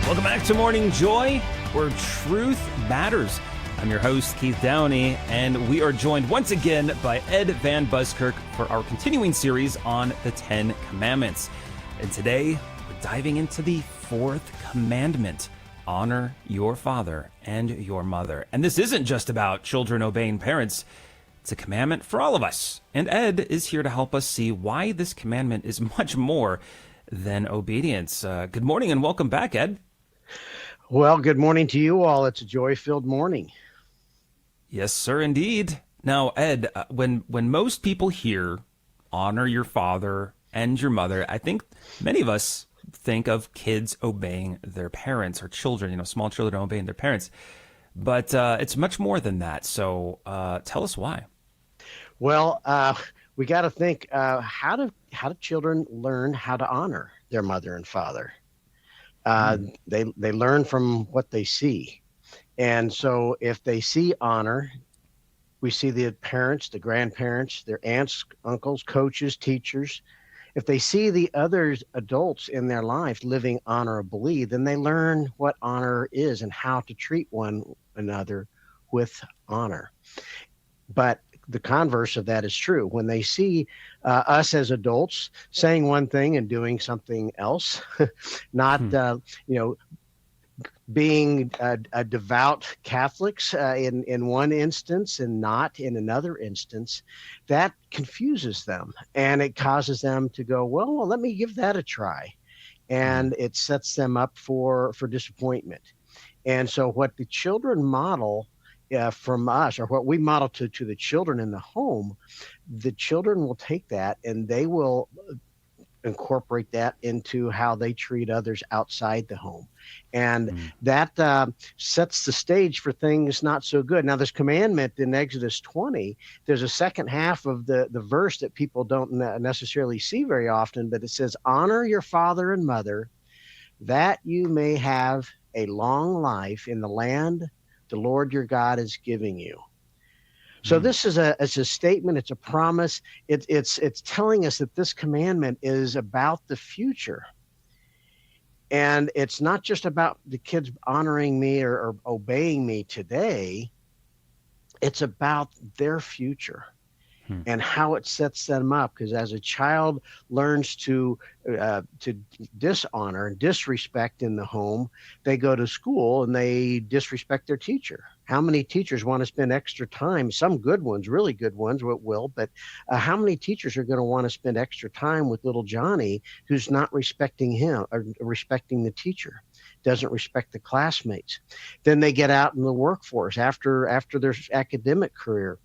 Welcome back to Morning Joy, where truth matters. I'm your host, Keith Downey, and we are joined once again by Ed Van Buskirk for our continuing series on the 10 Commandments. And today, we're diving into the fourth commandment: honor your father and your mother. And this isn't just about children obeying parents. It's a commandment for all of us. And Ed is here to help us see why this commandment is much more than obedience. Good morning and welcome back, Ed. Well, good morning to you all. It's a joy-filled morning. Yes, sir, indeed. Now, Ed, when most people hear honor your father and your mother, I think many of us think of kids obeying their parents, or children, small children obeying their parents. But it's much more than that. So tell us why. Well, we got to think, how do children learn how to honor their mother and father? They learn from what they see. And so if they see honor, we see the parents, the grandparents, their aunts, uncles, coaches, teachers. If they see the other adults in their life living honorably, then they learn what honor is and how to treat one another with honor. But the converse of that is true. When they see us as adults saying one thing and doing something else, not, being a devout Catholics in one instance and not in another instance, that confuses them, and it causes them to go, well, let me give that a try. And it sets them up for disappointment. And so what the children model from us, or what we model to the children in the home, the children will take that and they will incorporate that into how they treat others outside the home. And that sets the stage for things not so good. Now, this commandment in Exodus 20, there's a second half of the verse that people don't necessarily see very often, but it says, honor your father and mother, that you may have a long life in the land the Lord your God is giving you. So this is it's a statement. It's a promise. It's telling us that this commandment is about the future. And it's not just about the kids honoring me or obeying me today. It's about their future and how it sets them up. Because as a child learns to dishonor and disrespect in the home, they go to school and they disrespect their teacher. How many teachers want to spend extra time? Some good ones, really good ones will, but how many teachers are going to want to spend extra time with little Johnny who's not respecting him or respecting the teacher, doesn't respect the classmates? Then they get out in the workforce after their academic career.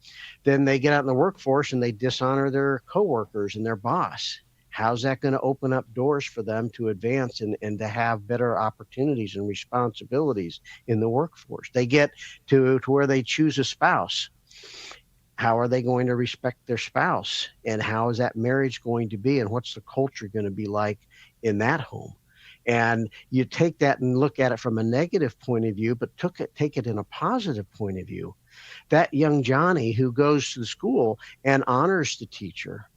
Then they get out in the workforce and they dishonor their coworkers and their boss. How's that going to open up doors for them to advance and to have better opportunities and responsibilities in the workforce? They get to where they choose a spouse. How are they going to respect their spouse? And how is that marriage going to be? And what's the culture going to be like in that home? And you take that and look at it from a negative point of view, but take it in a positive point of view. That young Johnny who goes to the school and honors the teacher,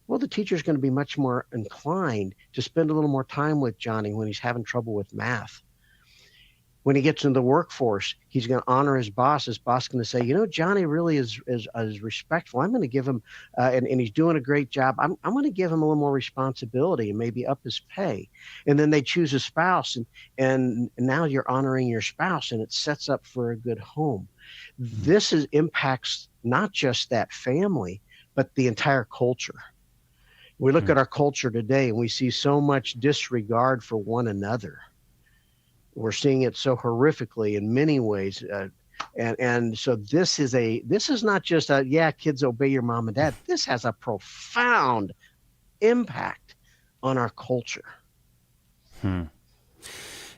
well, the teacher's going to be much more inclined to spend a little more time with Johnny when he's having trouble with math. When he gets into the workforce, he's going to honor his boss. His boss is going to say, Johnny really is respectful. I'm going to give him, and he's doing a great job. I'm going to give him a little more responsibility and maybe up his pay. And then they choose a spouse, and now you're honoring your spouse, and it sets up for a good home. This impacts not just that family, but the entire culture. We look at our culture today and we see so much disregard for one another. We're seeing it so horrifically in many ways. And so this is not just kids obey your mom and dad. This has a profound impact on our culture.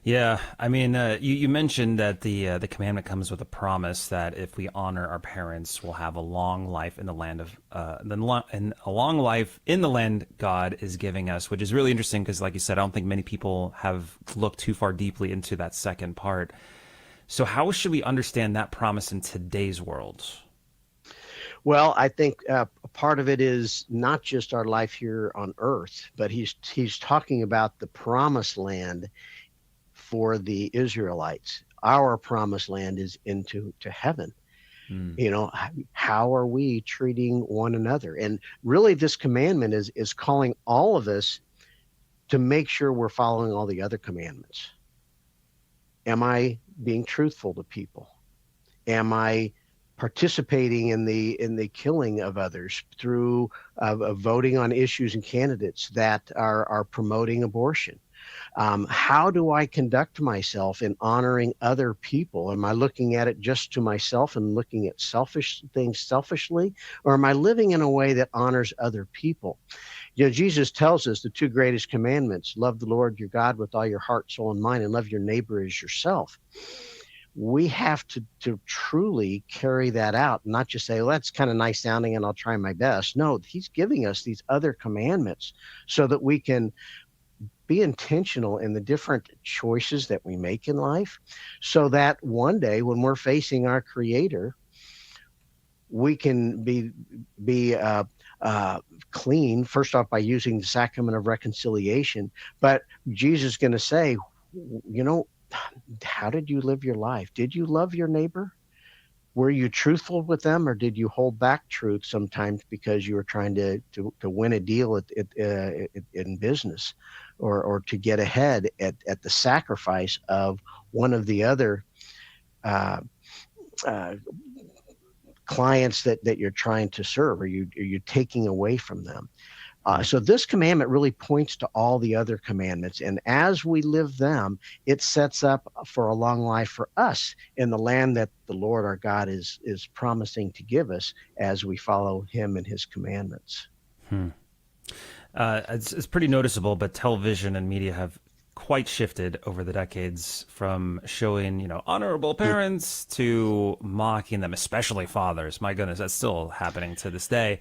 Yeah, I mean, you mentioned that the commandment comes with a promise that if we honor our parents, we'll have a long life in the land of and a long life in the land God is giving us, which is really interesting because, like you said, I don't think many people have looked too far deeply into that second part. So, how should we understand that promise in today's world? Well, I think part of it is not just our life here on earth, but he's talking about the promised land for the Israelites. Our promised land is into heaven. Hmm. How are we treating one another? And really, this commandment is calling all of us to make sure we're following all the other commandments. Am I being truthful to people? Am I participating in the killing of others through voting on issues and candidates that are promoting abortion? How do I conduct myself in honoring other people? Am I looking at it just to myself and looking at selfish things selfishly, or am I living in a way that honors other people? Jesus tells us the two greatest commandments: love the Lord your God with all your heart, soul, and mind, and love your neighbor as yourself. We have to truly carry that out, not just say, well, that's kind of nice sounding and I'll try my best. No, he's giving us these other commandments so that we can be intentional in the different choices that we make in life, so that one day when we're facing our Creator, we can be clean, first off, by using the sacrament of reconciliation. But Jesus is going to say, how did you live your life? Did you love your neighbor? Were you truthful with them, or did you hold back truth sometimes because you were trying to win a deal in business, or to get ahead at the sacrifice of one of the other uh, uh, clients that you're trying to serve? Are you taking away from them? So this commandment really points to all the other commandments. And as we live them, it sets up for a long life for us in the land that the Lord our God is promising to give us as we follow him and his commandments. It's pretty noticeable, but television and media have quite shifted over the decades from showing, honorable parents to mocking them, especially fathers. My goodness, that's still happening to this day.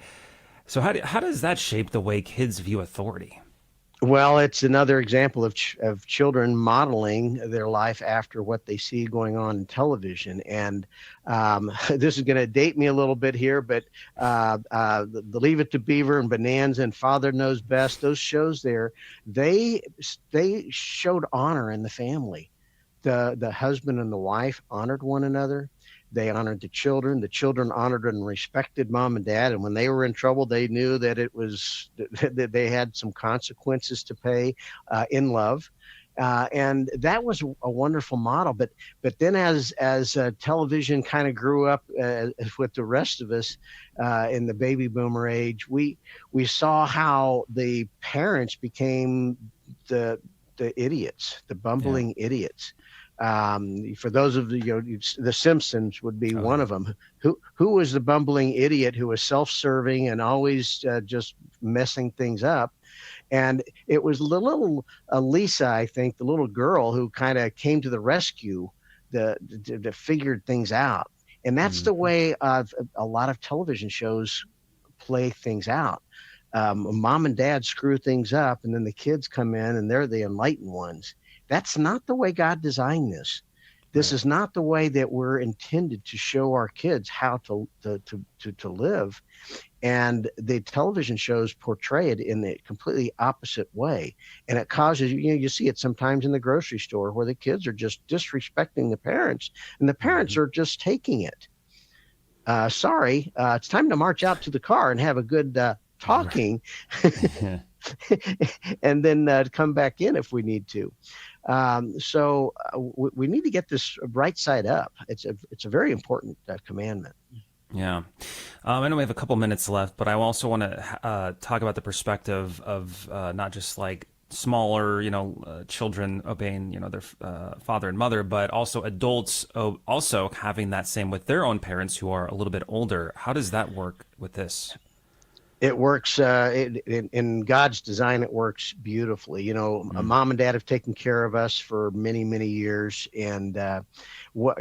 So how does that shape the way kids view authority? Well, it's another example of children modeling their life after what they see going on in television. And this is going to date me a little bit here, but the Leave It to Beaver and Bonanza and Father Knows Best, those shows there, they showed honor in the family. The husband and the wife honored one another. They honored the children. The children honored and respected mom and dad. And when they were in trouble, they knew that that they had some consequences to pay in love. And that was a wonderful model. But then as television kind of grew up with the rest of us in the baby boomer age, we saw how the parents became the idiots, the bumbling idiots. For those of the Simpsons would be one of them. Who was the bumbling idiot who was self-serving and always just messing things up? And it was the little Lisa, I think, the little girl who kind of came to the rescue, to figured things out. And that's the way a lot of television shows play things out. Mom and dad screw things up, and then the kids come in and they're the enlightened ones. That's not the way God designed this. This is not the way that we're intended to show our kids how to live. And the television shows portray it in a completely opposite way. And it causes, you see it sometimes in the grocery store where the kids are just disrespecting the parents, and the parents are just taking it. Sorry, it's time to march out to the car and have a good talking. And then come back in if we need to. So we need to get this right side up. It's a very important commandment. Yeah. I know we have a couple minutes left, but I also want to talk about the perspective of not just like smaller, children obeying, their father and mother, but also adults also having that same with their own parents who are a little bit older. How does that work with this? It works in God's design. It works beautifully. Mom and dad have taken care of us for many, many years, and a lot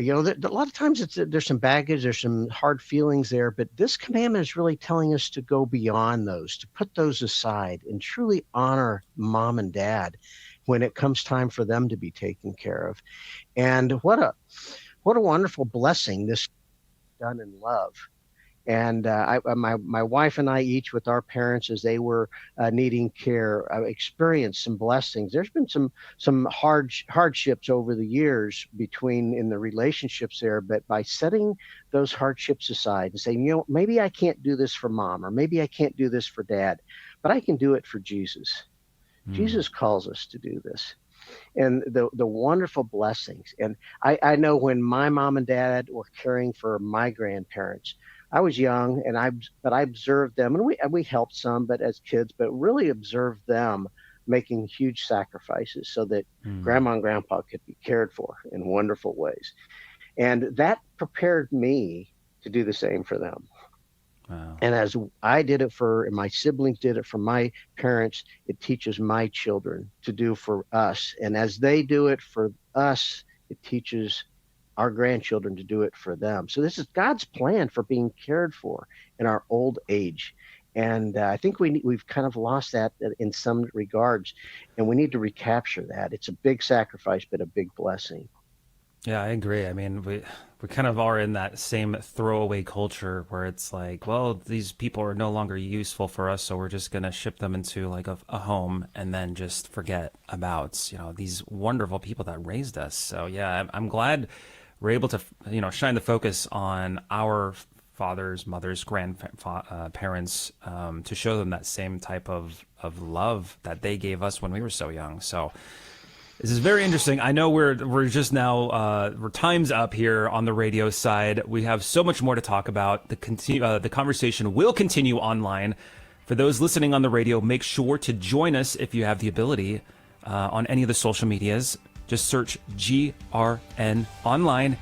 of times there's some baggage, there's some hard feelings there. But this commandment is really telling us to go beyond those, to put those aside, and truly honor mom and dad when it comes time for them to be taken care of. And what a wonderful blessing this done in love. And my wife and I, each with our parents as they were needing care, experienced some blessings. There's been some hardships over the years in the relationships there, but by setting those hardships aside and saying, maybe I can't do this for mom, or maybe I can't do this for dad, but I can do it for Jesus. Jesus calls us to do this. And the wonderful blessings. And I know when my mom and dad were caring for my grandparents, I was young, but I observed them, and we helped some, but as kids, but really observed them making huge sacrifices so that grandma and grandpa could be cared for in wonderful ways. And that prepared me to do the same for them. Wow. And as I did it and my siblings did it for my parents, it teaches my children to do for us. And as they do it for us, it teaches our grandchildren to do it for them. So this is God's plan for being cared for in our old age. And I think we've kind of lost that in some regards, and we need to recapture that. It's a big sacrifice, but a big blessing. Yeah, I agree. I mean, we kind of are in that same throwaway culture where it's like, well, these people are no longer useful for us, so we're just going to ship them into like a home and then just forget about, these wonderful people that raised us. So yeah, I'm glad we're able to, shine the focus on our fathers, mothers, grandparents, to show them that same type of love that they gave us when we were so young. So this is very interesting. I know we're just now we're time's up here on the radio side. We have so much more to talk about. The conversation will continue online. For those listening on the radio, make sure to join us if you have the ability on any of the social medias. Just search GRN online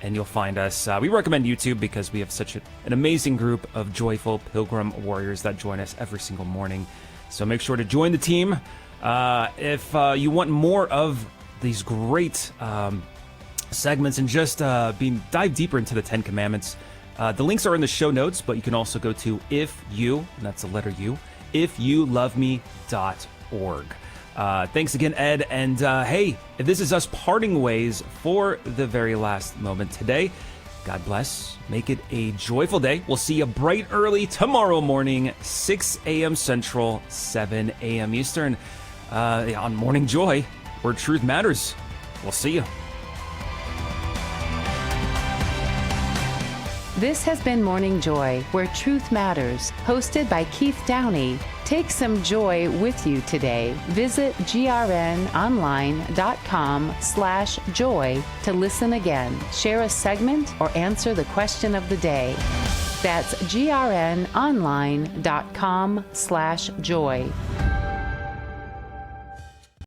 and you'll find us. We recommend YouTube because we have such an amazing group of joyful pilgrim warriors that join us every single morning. So make sure to join the team. If you want more of these great segments and just dive deeper into the 10 Commandments, the links are in the show notes, but you can also go to and that's the letter U, ifyouloveme.org. Thanks again, Ed. And hey, if this is us parting ways for the very last moment today, God bless. Make it a joyful day. We'll see you bright early tomorrow morning, 6 a.m. Central, 7 a.m. Eastern, on Morning Joy, where truth matters. We'll see you. This has been Morning Joy, where truth matters, hosted by Keith Downey. Take some joy with you today. Visit grnonline.com/joy to listen again, share a segment, or answer the question of the day. That's grnonline.com/joy.